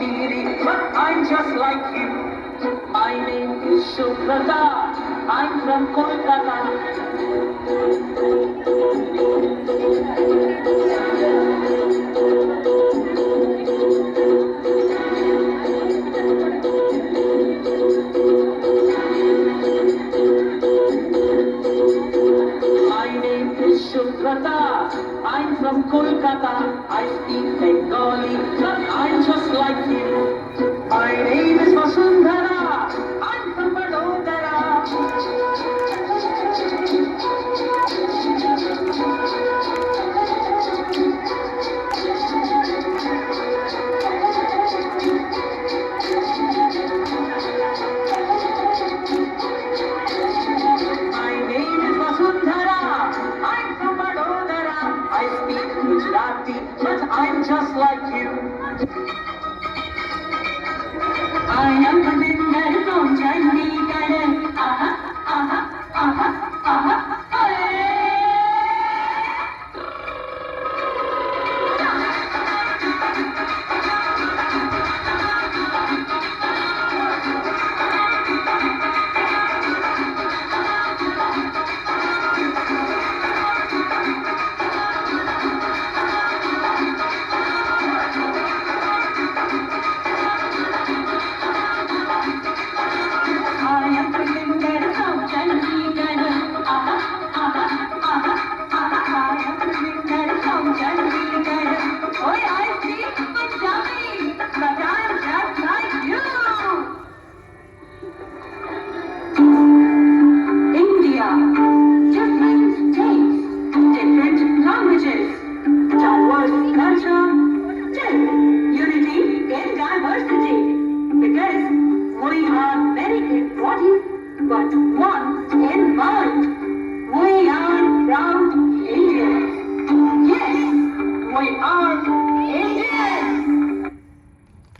Kashmiri, but I'm just like you. My name is Shukrata. I'm from Kolkata. My name is Shukrata. I'm from Kolkata. I speak Bengali, but I'm just like you. My name is Vasundhara. I'm from Vadodara. My name is Vasundhara. I'm from Vadodara. I speak Gujarati, but I'm just like you. I am